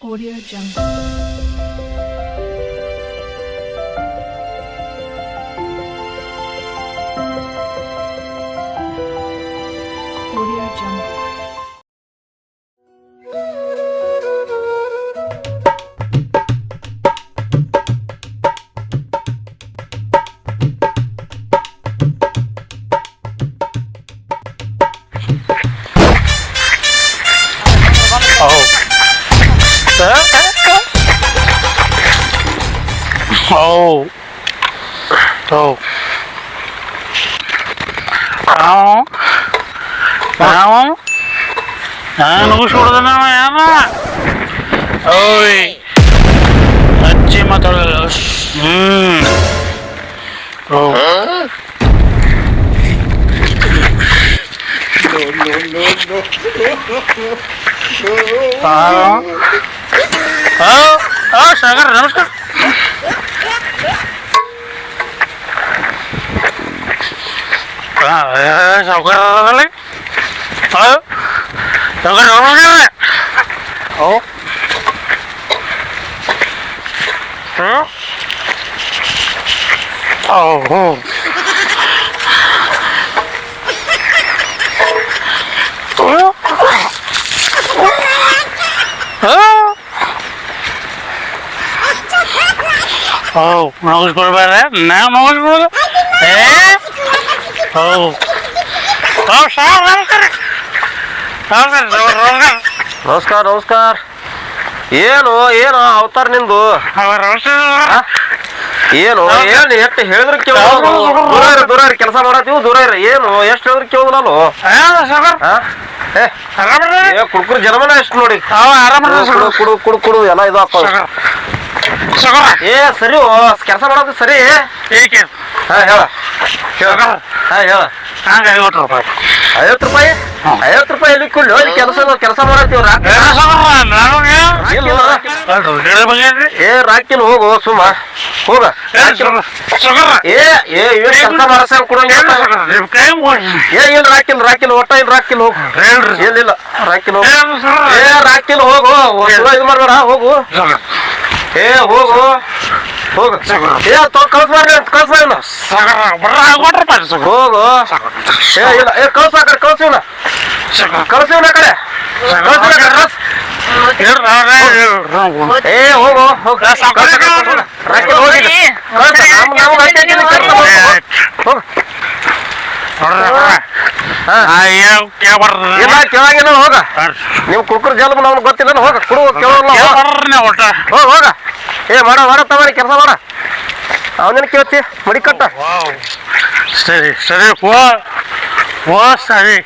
Audio Jungle. Audio Jungle. Oh. Oh. Oh. ನಾನು ಸುಡ್ದನ ಯಾರ ಓಯ್ ಅಜ್ಜಿ ಮಾತಾಡಲ್ಲ ಓ ಸಾಗರ್ ನಮಸ್ಕಾರ ಸಾವುಕಾರ ಸಾವುಕಾರ ಓ ಓ Oh, ನಮಸ್ಕೊಳ್ಬೇಡ ನಾವು ನಮಸ್ಕೊಳ್ದ ನಮಸ್ಕಾರ ನಮಸ್ಕಾರ. ಏನು ಏನು ಅವತಾರ ನಿಂದು? ಏನು ಏನು ಎಷ್ಟು ಹೇಳಿದ್ರೆ ಕೇಳ ದೂರ ಇರಿ ಕೆಲಸ ಮಾಡತ್ತೀವಿ ದೂರ ಇರಿ. ಏನು ಎಷ್ಟು ಹೇಳಿದ್ರೆ ಕೇಳುದಲ್ಲ ಕುಡ್ಕುರು ಜನಮನ ಎಷ್ಟು ನೋಡಿ ಕುಡು ಕುಡು ಕುಡು ಎಲ್ಲ ಇದು ಹಾಕೋ. ಏ ಸರಿ ಕೆಲಸ ಮಾಡೋದು ಸರಿ. ಹಾ ಹೇಳ ಹಾ ಹೇಳ. 50 ರೂಪಾಯಿ 50 ರೂಪಾಯಿ 50 ರೂಪಾಯಿ ಎಲ್ಲಿ ಕೊಡ್ಲಿ ಅಲ್ಲಿ ಕೆಲಸ ಮಾಡತ್ತೀವ್ರ. ಏ ರಾಕಿಲ್ ಹೋಗು ಸುಮ್ಮ ಹೋಗ. ಏ ಏ ಕೆಲಸ ಮಾಡಸ ಕೊಡಂಗ ಏ ಇಲ್ಲ ರಾಕಿಲ್ ರಾಕಿಲ್ ಒಟ್ಟ ಇಲ್ಲ ರಾಕಿಲ್ ಹೋಗು. ಏನಿಲ್ಲ ರಾಕಿಲ್ ಹೋಗು. ಏ ರಾಕಿಲ್ ಹೋಗು ಇದು ಮಾಡ್ಬೇಡ ಹೋಗು. ಏ ಹೋಗು ಹೋಗ. ಏ ಕಳ್ಸ್ಬಾರ್ರಿ ಕಳ್ಸ್ಬಾರ ಹೋಗು. ಏ ಇಲ್ಲ ಏ ಕಳ್ಸ ಕಳ್ಸಿವ್ನ ಕಳ್ಸಿವ್ನ ಕಡೆ ಏ ಹೋಗು ಹೋಗ. ಇಲ್ಲ ಕೇಳಂಗಿಲ್ಲ ಹೋಗ. ನಿಮ್ ಕುಡ್ಕುರ್ ಜಲ್ಬ ನಮ್ಗೆ ಗೊತ್ತಿಲ್ಲ ಹೋಗ ಕುಡು ಕೇಳಲ್ಲ ಹೋಗ ಹೋಗ. ಏ ಮಾಡ ಮಾಡ ತಗೋರಿ ಕೆಲಸ ಮಾಡ. ಅವನೇನು ಕೇಳ್ತಿ ಮಡಿ ಕಟ್ಟ. ಸರಿ ಸರಿ ಓ ಸರಿ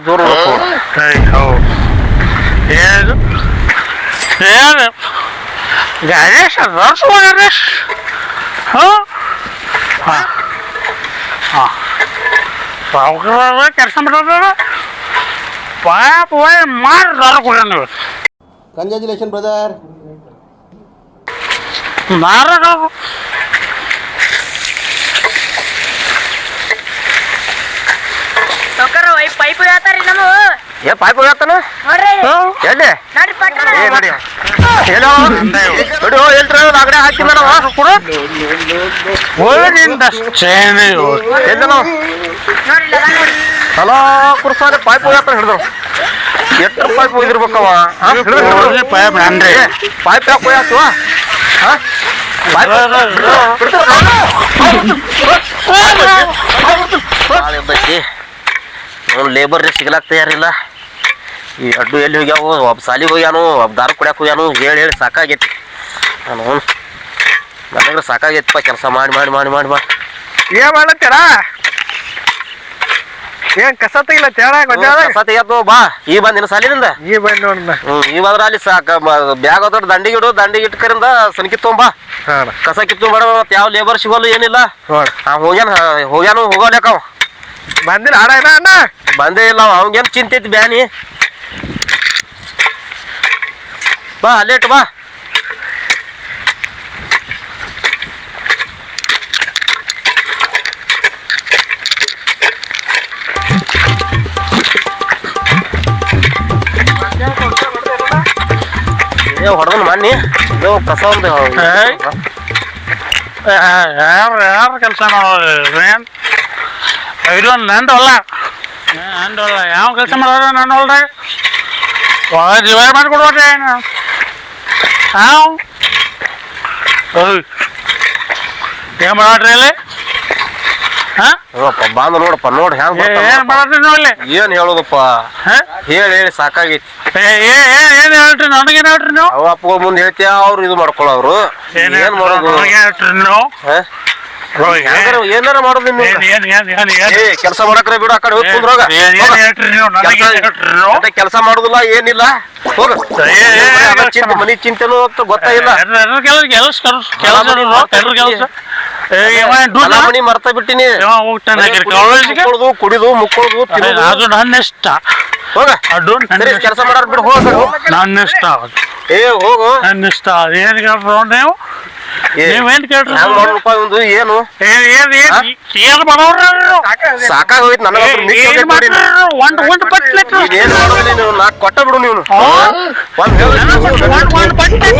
ಜೋರು ಏನು ಏನು ಗಣೇಶ್ ರಸ್ ಗಣೇಶ್ ಹಾಂ ಹಾಂ ಹಾಂ ಕೆಲಸ ಮಾಡೋದು ಪಾಪ ಮಾಡ್ದಾರ ಕೂಡ ನೀವು ಕಂಗ್ರ್ಯಾಚುಲೇಷನ್ ಬ್ರದರ್. ಮಾರ ಪೈಪ್ ಹೇಳ್ತಾರಿ ನಮ್ಮ ಏ ಪಾಯ್ಪ ಹೇಳ್ತಾನ ಎಲ್ಲಿ ಏ ನೋಡಿ ಏನೋ ನೋಡಿ ಎಲ್ರಿ ಆಗಡೆ ಹಾಕಿಲ್ಲ ನಾವು ಕೂಡ ಓಡಿಂದ ಚೇನೆ ಎಲ್ಲಿ ನಾವು ಹಲೋ ಕುರ್ಸಾಲೆ ಪಾಯ್ಪ ಹೇಳ್ತಾನೆ ಹಿಡಿದ್ರು. ಎಷ್ಟು ಪಾಯ್ಪ್ ಒಯ್ದಿರ್ಬೇಕವ ಪಾಯ್ಪ್ ಅಂದ್ರೆ ಪಾಯ್ಪ್ ಯಾಕೆ ಹೋಯ್ತು ಅವ್ನು ಲೇಬರ್ ಸಿಗ್ಲಾಕ್ ತಯಾರಿಲ್ಲ. ಈ ಅಡ್ಡು ಎಲ್ಲಿ ಹೋಗ್ಯಾವು ಒಬ್ಬ ಸಾಲಿಗೆ ಹೋಗ್ಯಾನು ಒಬ್ಬ ದಾರು ಕುಡಿಯಾಕ ಹೋಗ್ಯಾನು. ಹೇಳಿ ಹೇಳಿ ಸಾಕಾಗೈತಿ ನಾನು ನನಗ್ರೆ ಸಾಕಾಗೈತಿಪ್ಪ ಕೆಲಸ ಮಾಡಿ ಮಾಡಿ ಮಾಡಿ ಮಾಡಿ ಮಾಡಿ. ಏನ್ ಮಾಡ್ಲತ್ತೀರ? ಏನ್ ಕಸ ತೆಗಿಲ್ಲ ಕಸ ತೆಗಿಯತ್ತು ಬಾ. ಈ ಬಂದಿನ ಸಾಲಿನಿಂದ ಈ ಬಂದ್ ನೋಡ. ಈ ಬಂದ್ರ ಅಲ್ಲಿ ಸಾಕ ಬ್ಯಾಗ್ ಅದ ದಂಡಿಗೆ ಇಡು ದಂಡಿಗೆ ಇಟ್ಕರಿಂದ ಸನ್ಕಿ ತೊಂಬ ಕಸ ಕಿತ್ತು ಬೇಡ. ಮತ್ತೆ ಯಾವ ಲೇಬರ್ ಸಿಗೋಲ್ಲ ಏನಿಲ್ಲ. ಹೋಗ್ಯಾನು ಹೋಗೋಲ್ಯಾಕ ಬಂದಿಲ್ಲ ಆಡ ಅಣ್ಣ ಬಂದೇ ಇಲ್ಲ. ಅವಂಗೇನು ಚಿಂತೆ ಐತಿ ಬ್ಯಾನಿ. ಬಾ ಲೇಟ್ ಬಾ. ಹೊಡೆದನ್ ಮಣ್ಣಿ ಇದು ಕಸ ಒಂದು ಯಾರು ಕೆಲಸ ಮಾಡೋದೇನು ಇದೊಂದು ನಂದು ಹೊಲ ನಂದು ಹೊಲ ಯಾವ ಕೆಲಸ ಮಾಡೋದು ನನ್ನ ಹೊಲ್ದಾಗ ಡಿವೈಡ್ ಮಾಡಿಕೊಡ್ಬೋದೇ ಹಾಂ ಏನು ಮಾಡ್ರಿ ಇಲ್ಲಿ ಹಾಂ ಬಾಂದ ನೋಡಪ್ಪ ನೋಡಿ ಹ್ಯಾಂಗ ಏನು ಮಾಡ್ರಿ ನೋಡಿ ಏನ್ ಹೇಳೋದಪ್ಪ ಹೇಳಿ ಸಾಕಾಗೈತಿ ಏನು ಹೇಳ್ರಿ ನನಗೇನು ಹೇಳ್ರಿ ನೀವು ಅವ ಅಪ್ಪ ಮುಂದೆ ಹೇಳ್ತೀಯ ಅವ್ರು ಇದು ಮಾಡ್ಕೊಳ್ಳೋರು ಏನ್ ಮಾಡೋದು ಹೇಳ್ರಿ ನೀವು ಏನಾರ ಮಾಡೋದು ಕೆಲಸ ಮಾಡಕ್ರೆ ಬಿಡು ಆ ಕಡೆ ಹೋಗಿ ಕುಂದ್ರೋಗ ಕೆಲಸ ಮಾಡುದಿಲ್ಲ ಏನಿಲ್ಲ ಹೋಗ ಮನಿ ಚಿಂತೆನೂ ಗೊತ್ತಾಗಿಲ್ಲ ಮನಿ ಮರ್ತ ಬಿಟ್ಟಿನಿ ಕುಡಿದು ಮುಕ್ಕೊಳ್ದು ಅದು ನನ್ನ ಇಷ್ಟ ಹೋಗ ಕೆಲಸ ಮಾಡಾರ ಬಿಡು ಹೋಗ ನನ್ನ ಇಷ್ಟ ಹೋಗು ನನ್ನ ಇಷ್ಟ ಏನ್ ಕೇಳ್ರ ನೀವು ನೀವೇನ್ ಕೇಳ್ರಿ ಒಂದು ಏನು ಏನ್ ಮಾಡೋರು ಸಾಕಾಗ ಹೋಯ್ತು ನನಗೆ ಒಂದು ಬಟ್ಲಿಟ್ರು ಏನ್ ಮಾಡೋದ್ರಿ ನೀವು ನಾಲ್ಕು ಕೊಟ್ಟ ಬಿಡು ನೀವು ಒಂದು ಬಟ್ಲಿ